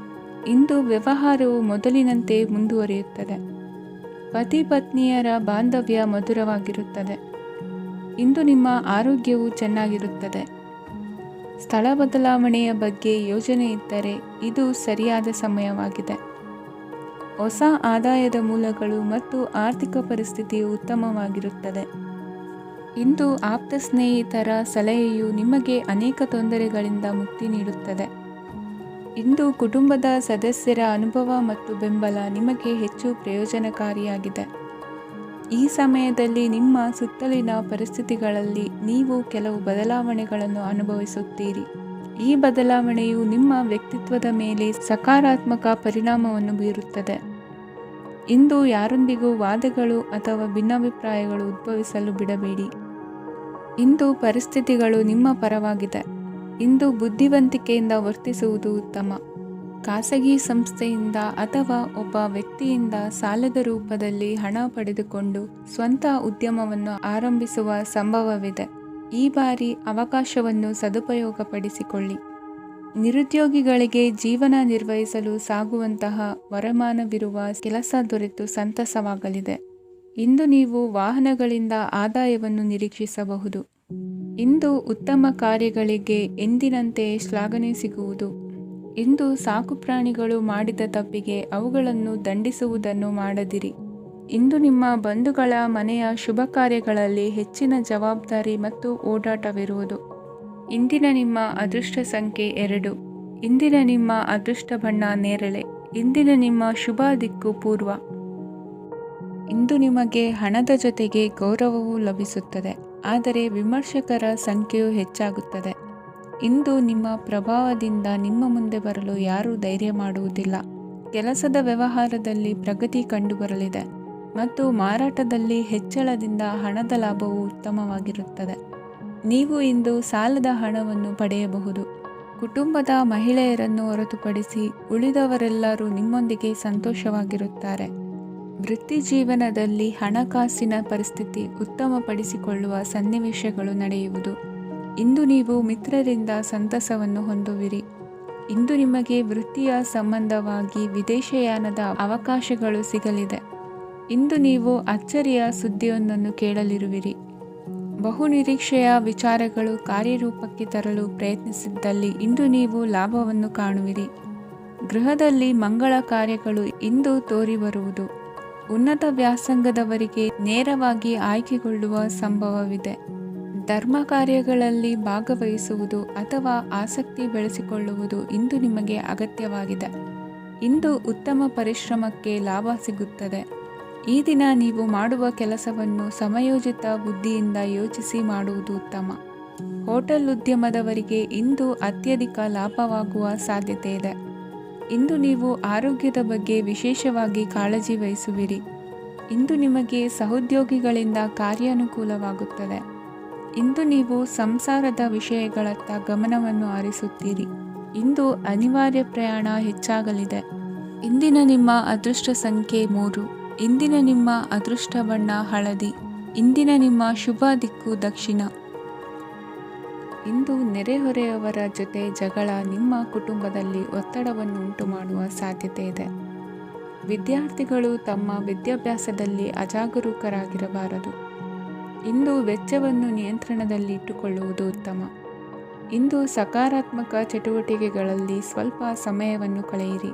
ಇಂದು ವ್ಯವಹಾರವು ಮೊದಲಿನಂತೆ ಮುಂದುವರಿಯುತ್ತದೆ. ಪತಿ ಪತ್ನಿಯರ ಬಾಂಧವ್ಯ ಮಧುರವಾಗಿರುತ್ತದೆ. ಇಂದು ನಿಮ್ಮ ಆರೋಗ್ಯವು ಚೆನ್ನಾಗಿರುತ್ತದೆ. ಸ್ಥಳ ಬದಲಾವಣೆಯ ಬಗ್ಗೆ ಯೋಜನೆ ಇದ್ದರೆ ಇದು ಸರಿಯಾದ ಸಮಯವಾಗಿದೆ. ಹೊಸ ಆದಾಯದ ಮೂಲಗಳು ಮತ್ತು ಆರ್ಥಿಕ ಪರಿಸ್ಥಿತಿಯು ಉತ್ತಮವಾಗಿರುತ್ತದೆ. ಇಂದು ಆಪ್ತ ಸ್ನೇಹಿತರ ಸಲಹೆಯು ನಿಮಗೆ ಅನೇಕ ತೊಂದರೆಗಳಿಂದ ಮುಕ್ತಿ ನೀಡುತ್ತದೆ. ಇಂದು ಕುಟುಂಬದ ಸದಸ್ಯರ ಅನುಭವ ಮತ್ತು ಬೆಂಬಲ ನಿಮಗೆ ಹೆಚ್ಚು ಪ್ರಯೋಜನಕಾರಿಯಾಗಿದೆ. ಈ ಸಮಯದಲ್ಲಿ ನಿಮ್ಮ ಸುತ್ತಲಿನ ಪರಿಸ್ಥಿತಿಗಳಲ್ಲಿ ನೀವು ಕೆಲವು ಬದಲಾವಣೆಗಳನ್ನು ಅನುಭವಿಸುತ್ತೀರಿ. ಈ ಬದಲಾವಣೆಯು ನಿಮ್ಮ ವ್ಯಕ್ತಿತ್ವದ ಮೇಲೆ ಸಕಾರಾತ್ಮಕ ಪರಿಣಾಮವನ್ನು ಬೀರುತ್ತದೆ. ಇಂದು ಯಾರೊಂದಿಗೂ ವಾದಗಳು ಅಥವಾ ಭಿನ್ನಾಭಿಪ್ರಾಯಗಳು ಉದ್ಭವಿಸಲು ಬಿಡಬೇಡಿ. ಇಂದು ಪರಿಸ್ಥಿತಿಗಳು ನಿಮ್ಮ ಪರವಾಗಿದೆ. ಇಂದು ಬುದ್ಧಿವಂತಿಕೆಯಿಂದ ವರ್ತಿಸುವುದು ಉತ್ತಮ. ಖಾಸಗಿ ಸಂಸ್ಥೆಯಿಂದ ಅಥವಾ ಒಬ್ಬ ವ್ಯಕ್ತಿಯಿಂದ ಸಾಲದ ರೂಪದಲ್ಲಿ ಹಣ ಪಡೆದುಕೊಂಡು ಸ್ವಂತ ಉದ್ಯಮವನ್ನು ಆರಂಭಿಸುವ ಸಂಭವವಿದೆ. ಈ ಬಾರಿ ಅವಕಾಶವನ್ನು ಸದುಪಯೋಗಪಡಿಸಿಕೊಳ್ಳಿ. ನಿರುದ್ಯೋಗಿಗಳಿಗೆ ಜೀವನ ನಿರ್ವಹಿಸಲು ಸಾಗುವಂತಹ ವರಮಾನವಿರುವ ಕೆಲಸ ದೊರೆತು ಸಂತಸವಾಗಲಿದೆ. ಇಂದು ನೀವು ವಾಹನಗಳಿಂದ ಆದಾಯವನ್ನು ನಿರೀಕ್ಷಿಸಬಹುದು. ಇಂದು ಉತ್ತಮ ಕಾರ್ಯಗಳಿಗೆ ಎಂದಿನಂತೆ ಶ್ಲಾಘನೆ ಸಿಗುವುದು. ಇಂದು ಸಾಕುಪ್ರಾಣಿಗಳು ಮಾಡಿದ ತಪ್ಪಿಗೆ ಅವುಗಳನ್ನು ದಂಡಿಸುವುದನ್ನು ಮಾಡದಿರಿ. ಇಂದು ನಿಮ್ಮ ಬಂಧುಗಳ ಮನೆಯ ಶುಭ ಕಾರ್ಯಗಳಲ್ಲಿ ಹೆಚ್ಚಿನ ಜವಾಬ್ದಾರಿ ಮತ್ತು ಓಡಾಟವಿರುವುದು. ಇಂದಿನ ನಿಮ್ಮ ಅದೃಷ್ಟ ಸಂಖ್ಯೆ 2. ಇಂದಿನ ನಿಮ್ಮ ಅದೃಷ್ಟ ಬಣ್ಣ ನೇರಳೆ. ಇಂದಿನ ನಿಮ್ಮ ಶುಭ ದಿಕ್ಕು ಪೂರ್ವ. ಇಂದು ನಿಮಗೆ ಹಣದ ಜೊತೆಗೆ ಗೌರವವೂ ಲಭಿಸುತ್ತದೆ, ಆದರೆ ವಿಮರ್ಶಕರ ಸಂಖ್ಯೆಯು ಹೆಚ್ಚಾಗುತ್ತದೆ. ಇಂದು ನಿಮ್ಮ ಪ್ರಭಾವದಿಂದ ನಿಮ್ಮ ಮುಂದೆ ಬರಲು ಯಾರೂ ಧೈರ್ಯ ಮಾಡುವುದಿಲ್ಲ. ಕೆಲಸದ ವ್ಯವಹಾರದಲ್ಲಿ ಪ್ರಗತಿ ಕಂಡುಬರಲಿದೆ ಮತ್ತು ಮಾರಾಟದಲ್ಲಿ ಹೆಚ್ಚಳದಿಂದ ಹಣದ ಲಾಭವು ಉತ್ತಮವಾಗಿರುತ್ತದೆ. ನೀವು ಇಂದು ಸಾಲದ ಹಣವನ್ನು ಪಡೆಯಬಹುದು. ಕುಟುಂಬದ ಮಹಿಳೆಯರನ್ನು ಹೊರತುಪಡಿಸಿ ಉಳಿದವರೆಲ್ಲರೂ ನಿಮ್ಮೊಂದಿಗೆ ಸಂತೋಷವಾಗಿರುತ್ತಾರೆ. ವೃತ್ತಿ ಜೀವನದಲ್ಲಿ ಹಣಕಾಸಿನ ಪರಿಸ್ಥಿತಿ ಉತ್ತಮಪಡಿಸಿಕೊಳ್ಳುವ ಸನ್ನಿವೇಶಗಳು ನಡೆಯುವುದು. ಇಂದು ನೀವು ಮಿತ್ರರಿಂದ ಸಂತಸವನ್ನು ಹೊಂದುವಿರಿ. ಇಂದು ನಿಮಗೆ ವೃತ್ತಿಯ ಸಂಬಂಧವಾಗಿ ವಿದೇಶಯಾನದ ಅವಕಾಶಗಳು ಸಿಗಲಿದೆ. ಇಂದು ನೀವು ಅಚ್ಚರಿಯ ಸುದ್ದಿಯೊಂದನ್ನು ಕೇಳಲಿರುವಿರಿ. ಬಹುನಿರೀಕ್ಷೆಯ ವಿಚಾರಗಳು ಕಾರ್ಯರೂಪಕ್ಕೆ ತರಲು ಪ್ರಯತ್ನಿಸಿದ್ದಲ್ಲಿ ಇಂದು ನೀವು ಲಾಭವನ್ನು ಕಾಣುವಿರಿ. ಗೃಹದಲ್ಲಿ ಮಂಗಳ ಕಾರ್ಯಗಳು ಇಂದು ತೋರಿಬರುವುದು. ಉನ್ನತ ವ್ಯಾಸಂಗದವರಿಗೆ ನೇರವಾಗಿ ಆಯ್ಕೆಗೊಳ್ಳುವ ಸಂಭವವಿದೆ. ಧರ್ಮ ಕಾರ್ಯಗಳಲ್ಲಿ ಭಾಗವಹಿಸುವುದು ಅಥವಾ ಆಸಕ್ತಿ ಬೆಳೆಸಿಕೊಳ್ಳುವುದು ಇಂದು ನಿಮಗೆ ಅಗತ್ಯವಾಗಿದೆ. ಇಂದು ಉತ್ತಮ ಪರಿಶ್ರಮಕ್ಕೆ ಲಾಭ ಸಿಗುತ್ತದೆ. ಈ ದಿನ ನೀವು ಮಾಡುವ ಕೆಲಸವನ್ನು ಸಮಯೋಚಿತ ಬುದ್ಧಿಯಿಂದ ಯೋಚಿಸಿ ಮಾಡುವುದು ಉತ್ತಮ. ಹೋಟೆಲ್ ಉದ್ಯಮದವರಿಗೆ ಇಂದು ಅತ್ಯಧಿಕ ಲಾಭವಾಗುವ ಸಾಧ್ಯತೆ ಇದೆ. ಇಂದು ನೀವು ಆರೋಗ್ಯದ ಬಗ್ಗೆ ವಿಶೇಷವಾಗಿ ಕಾಳಜಿ ವಹಿಸುವಿರಿ. ಇಂದು ನಿಮಗೆ ಸಹೋದ್ಯೋಗಿಗಳಿಂದ ಕಾರ್ಯಾನುಕೂಲವಾಗುತ್ತದೆ. ಇಂದು ನೀವು ಸಂಸಾರದ ವಿಷಯಗಳತ್ತ ಗಮನವನ್ನು ಹರಿಸುತ್ತೀರಿ. ಇಂದು ಅನಿವಾರ್ಯ ಪ್ರಯಾಣ ಹೆಚ್ಚಾಗಲಿದೆ. ಇಂದಿನ ನಿಮ್ಮ ಅದೃಷ್ಟ ಸಂಖ್ಯೆ 3. ಇಂದಿನ ನಿಮ್ಮ ಅದೃಷ್ಟ ಬಣ್ಣ ಹಳದಿ. ಇಂದಿನ ನಿಮ್ಮ ಶುಭ ದಿಕ್ಕು ದಕ್ಷಿಣ. ಇಂದು ನೆರೆಹೊರೆಯವರ ಜೊತೆ ಜಗಳ ನಿಮ್ಮ ಕುಟುಂಬದಲ್ಲಿ ಒತ್ತಡವನ್ನು ಉಂಟುಮಾಡುವ ಸಾಧ್ಯತೆ ಇದೆ. ವಿದ್ಯಾರ್ಥಿಗಳು ತಮ್ಮ ವಿದ್ಯಾಭ್ಯಾಸದಲ್ಲಿ ಅಜಾಗರೂಕರಾಗಿರಬಾರದು. ಇಂದು ವೆಚ್ಚವನ್ನು ನಿಯಂತ್ರಣದಲ್ಲಿ ಇಟ್ಟುಕೊಳ್ಳುವುದು ಉತ್ತಮ. ಇಂದು ಸಕಾರಾತ್ಮಕ ಚಟುವಟಿಕೆಗಳಲ್ಲಿ ಸ್ವಲ್ಪ ಸಮಯವನ್ನು ಕಳೆಯಿರಿ.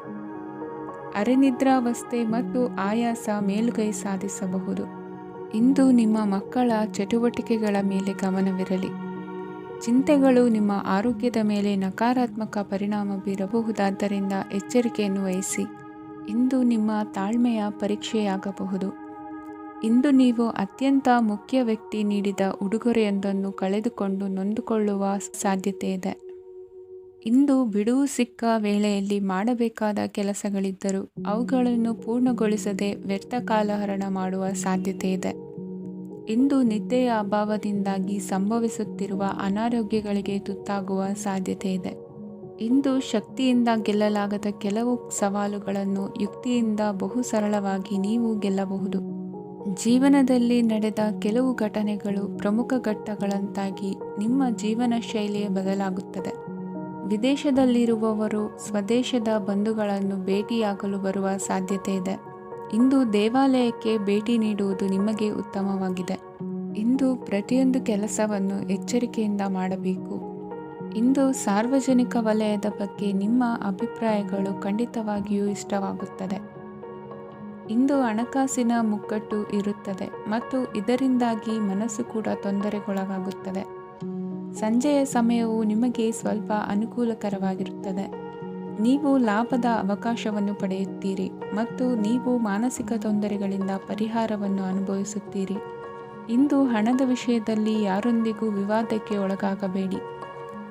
ಅರೆನಿದ್ರಾವಸ್ಥೆ ಮತ್ತು ಆಯಾಸ ಮೇಲುಗೈ ಸಾಧಿಸಬಹುದು. ಇಂದು ನಿಮ್ಮ ಮಕ್ಕಳ ಚಟುವಟಿಕೆಗಳ ಮೇಲೆ ಗಮನವಿರಲಿ. ಚಿಂತೆಗಳು ನಿಮ್ಮ ಆರೋಗ್ಯದ ಮೇಲೆ ನಕಾರಾತ್ಮಕ ಪರಿಣಾಮ ಬೀರಬಹುದಾದ್ದರಿಂದ ಎಚ್ಚರಿಕೆಯನ್ನು ವಹಿಸಿ. ಇಂದು ನಿಮ್ಮ ತಾಳ್ಮೆಯ ಪರೀಕ್ಷೆಯಾಗಬಹುದು. ಇಂದು ನೀವು ಅತ್ಯಂತ ಮುಖ್ಯ ವ್ಯಕ್ತಿ ನೀಡಿದ ಉಡುಗೊರೆಯೊಂದನ್ನು ಕಳೆದುಕೊಂಡು ನೊಂದುಕೊಳ್ಳುವ ಸಾಧ್ಯತೆ ಇದೆ. ಇಂದು ಬಿಡುವು ಸಿಕ್ಕ ವೇಳೆಯಲ್ಲಿ ಮಾಡಬೇಕಾದ ಕೆಲಸಗಳಿದ್ದರೂ ಅವುಗಳನ್ನು ಪೂರ್ಣಗೊಳಿಸದೆ ವ್ಯರ್ಥ ಕಾಲಹರಣ ಮಾಡುವ ಸಾಧ್ಯತೆ ಇದೆ. ಇಂದು ನಿದ್ದೆಯ ಅಭಾವದಿಂದಾಗಿ ಸಂಭವಿಸುತ್ತಿರುವ ಅನಾರೋಗ್ಯಗಳಿಗೆ ತುತ್ತಾಗುವ ಸಾಧ್ಯತೆ ಇದೆ. ಇಂದು ಶಕ್ತಿಯಿಂದ ಗೆಲ್ಲಲಾಗದ ಕೆಲವು ಸವಾಲುಗಳನ್ನು ಯುಕ್ತಿಯಿಂದ ಬಹು ಸರಳವಾಗಿ ನೀವು ಗೆಲ್ಲಬಹುದು. ಜೀವನದಲ್ಲಿ ನಡೆದ ಕೆಲವು ಘಟನೆಗಳು ಪ್ರಮುಖ ಘಟ್ಟಗಳಂತಾಗಿ ನಿಮ್ಮ ಜೀವನ ಶೈಲಿಯೇ ಬದಲಾಗುತ್ತದೆ. ವಿದೇಶದಲ್ಲಿರುವವರು ಸ್ವದೇಶದ ಬಂಧುಗಳನ್ನು ಭೇಟಿಯಾಗಲು ಬರುವ ಸಾಧ್ಯತೆ ಇದೆ. ಇಂದು ದೇವಾಲಯಕ್ಕೆ ಭೇಟಿ ನೀಡುವುದು ನಿಮಗೆ ಉತ್ತಮವಾಗಿದೆ. ಇಂದು ಪ್ರತಿಯೊಂದು ಕೆಲಸವನ್ನು ಎಚ್ಚರಿಕೆಯಿಂದ ಮಾಡಬೇಕು. ಇಂದು ಸಾರ್ವಜನಿಕ ವಲಯದ ಬಗ್ಗೆ ನಿಮ್ಮ ಅಭಿಪ್ರಾಯಗಳು ಖಂಡಿತವಾಗಿಯೂ ಇಷ್ಟವಾಗುತ್ತದೆ. ಇಂದು ಹಣಕಾಸಿನ ಮುಗ್ಗಟ್ಟು ಇರುತ್ತದೆ ಮತ್ತು ಇದರಿಂದಾಗಿ ಮನಸ್ಸು ಕೂಡ ತೊಂದರೆಗೊಳಗಾಗುತ್ತದೆ. ಸಂಜೆಯ ಸಮಯವು ನಿಮಗೆ ಸ್ವಲ್ಪ ಅನುಕೂಲಕರವಾಗಿರುತ್ತದೆ. ನೀವು ಲಾಭದ ಅವಕಾಶವನ್ನು ಪಡೆಯುತ್ತೀರಿ ಮತ್ತು ನೀವು ಮಾನಸಿಕ ತೊಂದರೆಗಳಿಂದ ಪರಿಹಾರವನ್ನು ಅನುಭವಿಸುತ್ತೀರಿ. ಇಂದು ಹಣದ ವಿಷಯದಲ್ಲಿ ಯಾರೊಂದಿಗೂ ವಿವಾದಕ್ಕೆ ಒಳಗಾಗಬೇಡಿ.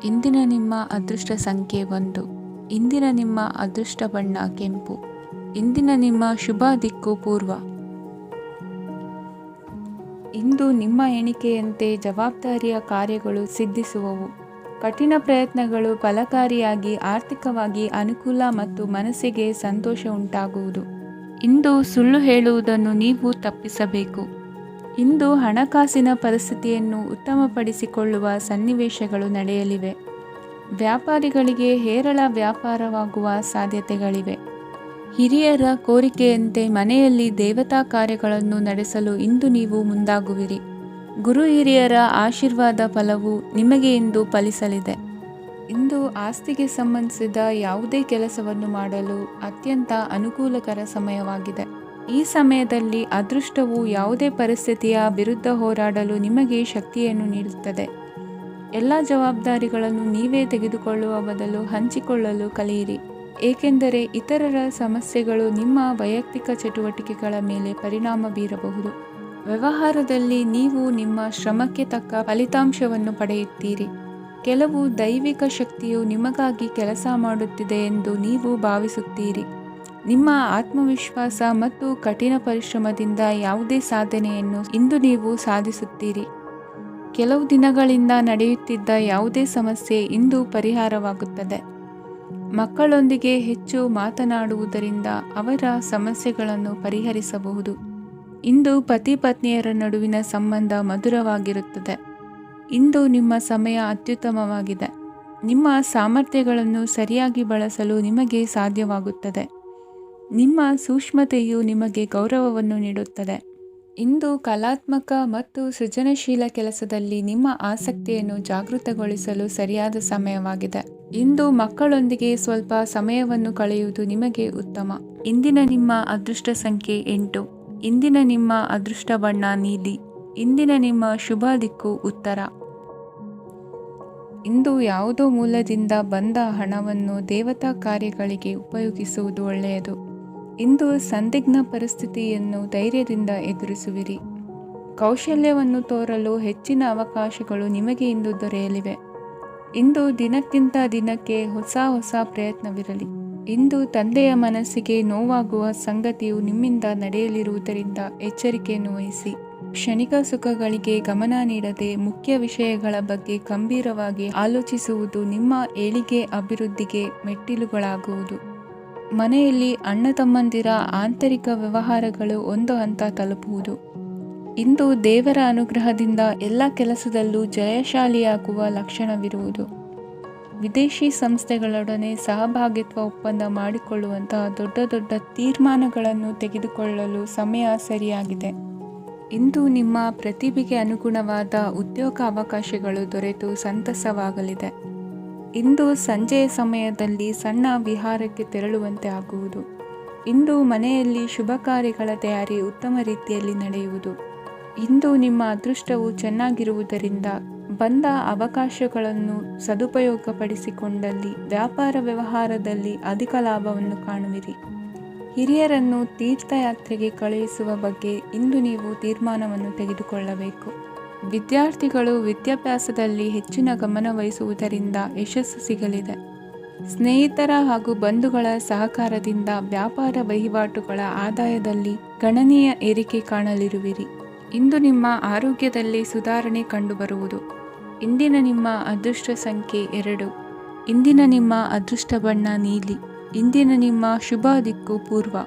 ಇಂದಿನ ನಿಮ್ಮ ಅದೃಷ್ಟ ಸಂಖ್ಯೆ 1. ಇಂದಿನ ನಿಮ್ಮ ಅದೃಷ್ಟ ಬಣ್ಣ ಕೆಂಪು. ಇಂದಿನ ನಿಮ್ಮ ಶುಭ ದಿಕ್ಕು ಪೂರ್ವ. ಇಂದು ನಿಮ್ಮ ಎಣಿಕೆಯಂತೆ ಜವಾಬ್ದಾರಿಯ ಕಾರ್ಯಗಳು ಸಿದ್ಧಿಸುವವು. ಕಠಿಣ ಪ್ರಯತ್ನಗಳು ಫಲಕಾರಿಯಾಗಿ ಆರ್ಥಿಕವಾಗಿ ಅನುಕೂಲ ಮತ್ತು ಮನಸ್ಸಿಗೆ ಸಂತೋಷ ಉಂಟಾಗುವುದು. ಇಂದು ಸುಳ್ಳು ಹೇಳುವುದನ್ನು ನೀವು ತಪ್ಪಿಸಬೇಕು. ಇಂದು ಹಣಕಾಸಿನ ಪರಿಸ್ಥಿತಿಯನ್ನು ಉತ್ತಮಪಡಿಸಿಕೊಳ್ಳುವ ಸನ್ನಿವೇಶಗಳು ನಡೆಯಲಿವೆ. ವ್ಯಾಪಾರಿಗಳಿಗೆ ಹೇರಳ ವ್ಯಾಪಾರವಾಗುವ ಸಾಧ್ಯತೆಗಳಿವೆ. ಹಿರಿಯರ ಕೋರಿಕೆಯಂತೆ ಮನೆಯಲ್ಲಿ ದೇವತಾ ಕಾರ್ಯಗಳನ್ನು ನಡೆಸಲು ಇಂದು ನೀವು ಮುಂದಾಗುವಿರಿ. ಗುರು ಹಿರಿಯರ ಆಶೀರ್ವಾದ ಫಲವು ನಿಮಗೆ ಇಂದು ಫಲಿಸಲಿದೆ. ಇಂದು ಆಸ್ತಿಗೆ ಸಂಬಂಧಿಸಿದ ಯಾವುದೇ ಕೆಲಸವನ್ನು ಮಾಡಲು ಅತ್ಯಂತ ಅನುಕೂಲಕರ ಸಮಯವಾಗಿದೆ. ಈ ಸಮಯದಲ್ಲಿ ಅದೃಷ್ಟವು ಯಾವುದೇ ಪರಿಸ್ಥಿತಿಯ ವಿರುದ್ಧ ಹೋರಾಡಲು ನಿಮಗೆ ಶಕ್ತಿಯನ್ನು ನೀಡುತ್ತದೆ. ಎಲ್ಲ ಜವಾಬ್ದಾರಿಗಳನ್ನು ನೀವೇ ತೆಗೆದುಕೊಳ್ಳುವ ಬದಲು ಹಂಚಿಕೊಳ್ಳಲು ಕಲಿಯಿರಿ, ಏಕೆಂದರೆ ಇತರರ ಸಮಸ್ಯೆಗಳು ನಿಮ್ಮ ವೈಯಕ್ತಿಕ ಚಟುವಟಿಕೆಗಳ ಮೇಲೆ ಪರಿಣಾಮ ಬೀರಬಹುದು. ವ್ಯವಹಾರದಲ್ಲಿ ನೀವು ನಿಮ್ಮ ಶ್ರಮಕ್ಕೆ ತಕ್ಕ ಫಲಿತಾಂಶವನ್ನು ಪಡೆಯುತ್ತೀರಿ. ಕೆಲವು ದೈವಿಕ ಶಕ್ತಿಯು ನಿಮಗಾಗಿ ಕೆಲಸ ಮಾಡುತ್ತಿದೆ ಎಂದು ನೀವು ಭಾವಿಸುತ್ತೀರಿ. ನಿಮ್ಮ ಆತ್ಮವಿಶ್ವಾಸ ಮತ್ತು ಕಠಿಣ ಪರಿಶ್ರಮದಿಂದ ಯಾವುದೇ ಸಾಧನೆಯನ್ನು ಇಂದು ನೀವು ಸಾಧಿಸುತ್ತೀರಿ. ಕೆಲವು ದಿನಗಳಿಂದ ನಡೆಯುತ್ತಿದ್ದ ಯಾವುದೇ ಸಮಸ್ಯೆ ಇಂದು ಪರಿಹಾರವಾಗುತ್ತದೆ. ಮಕ್ಕಳೊಂದಿಗೆ ಹೆಚ್ಚು ಮಾತನಾಡುವುದರಿಂದ ಅವರ ಸಮಸ್ಯೆಗಳನ್ನು ಪರಿಹರಿಸಬಹುದು. ಇಂದು ಪತಿ ಪತ್ನಿಯರ ನಡುವಿನ ಸಂಬಂಧ ಮಧುರವಾಗಿರುತ್ತದೆ. ಇಂದು ನಿಮ್ಮ ಸಮಯ ಅತ್ಯುತ್ತಮವಾಗಿದೆ. ನಿಮ್ಮ ಸಾಮರ್ಥ್ಯಗಳನ್ನು ಸರಿಯಾಗಿ ಬಳಸಲು ನಿಮಗೆ ಸಾಧ್ಯವಾಗುತ್ತದೆ. ನಿಮ್ಮ ಸೂಕ್ಷ್ಮತೆಯು ನಿಮಗೆ ಗೌರವವನ್ನು ನೀಡುತ್ತದೆ. ಇಂದು ಕಲಾತ್ಮಕ ಮತ್ತು ಸೃಜನಶೀಲ ಕೆಲಸದಲ್ಲಿ ನಿಮ್ಮ ಆಸಕ್ತಿಯನ್ನು ಜಾಗೃತಗೊಳಿಸಲು ಸರಿಯಾದ ಸಮಯವಾಗಿದೆ. ಇಂದು ಮಕ್ಕಳೊಂದಿಗೆ ಸ್ವಲ್ಪ ಸಮಯವನ್ನು ಕಳೆಯುವುದು ನಿಮಗೆ ಉತ್ತಮ. ಇಂದಿನ ನಿಮ್ಮ ಅದೃಷ್ಟ ಸಂಖ್ಯೆ 8. ಇಂದಿನ ನಿಮ್ಮ ಅದೃಷ್ಟ ಬಣ್ಣ ನೀಲಿ. ಇಂದಿನ ನಿಮ್ಮ ಶುಭ ದಿಕ್ಕು ಉತ್ತರ. ಇಂದು ಯಾವುದೋ ಮೂಲದಿಂದ ಬಂದ ಹಣವನ್ನು ದೇವತಾ ಕಾರ್ಯಗಳಿಗೆ ಉಪಯೋಗಿಸುವುದು ಒಳ್ಳೆಯದು. ಇಂದು ಸಂದಿಗ್ಧ ಪರಿಸ್ಥಿತಿಯನ್ನು ಧೈರ್ಯದಿಂದ ಎದುರಿಸುವಿರಿ. ಕೌಶಲ್ಯವನ್ನು ತೋರಲು ಹೆಚ್ಚಿನ ಅವಕಾಶಗಳು ನಿಮಗೆ ಇಂದು ದೊರೆಯಲಿವೆ. ಇಂದು ದಿನಕ್ಕಿಂತ ದಿನಕ್ಕೆ ಹೊಸ ಪ್ರಯತ್ನವಿರಲಿ. ಇಂದು ತಂದೆಯ ಮನಸ್ಸಿಗೆ ನೋವಾಗುವ ಸಂಗತಿಯು ನಿಮ್ಮಿಂದ ನಡೆಯಲಿರುವುದರಿಂದ ಎಚ್ಚರಿಕೆಯನ್ನು ವಹಿಸಿ. ಕ್ಷಣಿಕ ಸುಖಗಳಿಗೆ ಗಮನ ನೀಡದೆ ಮುಖ್ಯ ವಿಷಯಗಳ ಬಗ್ಗೆ ಗಂಭೀರವಾಗಿ ಆಲೋಚಿಸುವುದು ನಿಮ್ಮ ಏಳಿಗೆ ಅಭಿವೃದ್ಧಿಗೆ ಮೆಟ್ಟಿಲುಗಳಾಗುವುದು. ಮನೆಯಲ್ಲಿ ಅಣ್ಣ ತಮ್ಮಂದಿರ ಆಂತರಿಕ ವ್ಯವಹಾರಗಳು ಒಂದು ಹಂತ ತಲುಪುವುದು. ಇಂದು ದೇವರ ಅನುಗ್ರಹದಿಂದ ಎಲ್ಲ ಕೆಲಸದಲ್ಲೂ ಜಯಶಾಲಿಯಾಗುವ ಲಕ್ಷಣವಿರುವುದು. ವಿದೇಶಿ ಸಂಸ್ಥೆಗಳೊಡನೆ ಸಹಭಾಗಿತ್ವ ಒಪ್ಪಂದ ಮಾಡಿಕೊಳ್ಳುವಂತಹ ದೊಡ್ಡ ತೀರ್ಮಾನಗಳನ್ನು ತೆಗೆದುಕೊಳ್ಳಲು ಸಮಯ ಸರಿಯಾಗಿದೆ. ಇಂದು ನಿಮ್ಮ ಪ್ರತಿಭೆಗೆ ಅನುಗುಣವಾದ ಉದ್ಯೋಗ ಅವಕಾಶಗಳು ದೊರೆತು ಸಂತಸವಾಗಲಿದೆ. ಇಂದು ಸಂಜೆಯ ಸಮಯದಲ್ಲಿ ಸಣ್ಣ ವಿಹಾರಕ್ಕೆ ತೆರಳುವಂತೆ ಆಗುವುದು. ಇಂದು ಮನೆಯಲ್ಲಿ ಶುಭ ಕಾರ್ಯಗಳ ತಯಾರಿ ಉತ್ತಮ ರೀತಿಯಲ್ಲಿ ನಡೆಯುವುದು. ಇಂದು ನಿಮ್ಮ ಅದೃಷ್ಟವು ಚೆನ್ನಾಗಿರುವುದರಿಂದ ಬಂದ ಅವಕಾಶಗಳನ್ನು ಸದುಪಯೋಗಪಡಿಸಿಕೊಂಡಲ್ಲಿ ವ್ಯಾಪಾರ ವ್ಯವಹಾರದಲ್ಲಿ ಅಧಿಕ ಲಾಭವನ್ನು ಕಾಣುವಿರಿ. ಹಿರಿಯರನ್ನು ತೀರ್ಥಯಾತ್ರೆಗೆ ಕಳುಹಿಸುವ ಬಗ್ಗೆ ಇಂದು ನೀವು ತೀರ್ಮಾನವನ್ನು ತೆಗೆದುಕೊಳ್ಳಬೇಕು. ವಿದ್ಯಾರ್ಥಿಗಳು ವಿದ್ಯಾಭ್ಯಾಸದಲ್ಲಿ ಹೆಚ್ಚಿನ ಗಮನ ವಹಿಸುವುದರಿಂದ ಯಶಸ್ಸು ಸಿಗಲಿದೆ. ಸ್ನೇಹಿತರ ಹಾಗೂ ಬಂಧುಗಳ ಸಹಕಾರದಿಂದ ವ್ಯಾಪಾರ ವಹಿವಾಟುಗಳ ಆದಾಯದಲ್ಲಿ ಗಣನೀಯ ಏರಿಕೆ ಕಾಣಲಿರುವಿರಿ. ಇಂದು ನಿಮ್ಮ ಆರೋಗ್ಯದಲ್ಲಿ ಸುಧಾರಣೆ ಕಂಡುಬರುವುದು. ಇಂದಿನ ನಿಮ್ಮ ಅದೃಷ್ಟ ಸಂಖ್ಯೆ 2. ಇಂದಿನ ನಿಮ್ಮ ಅದೃಷ್ಟ ಬಣ್ಣ ನೀಲಿ. ಇಂದಿನ ನಿಮ್ಮ ಶುಭ ದಿಕ್ಕು ಪೂರ್ವ.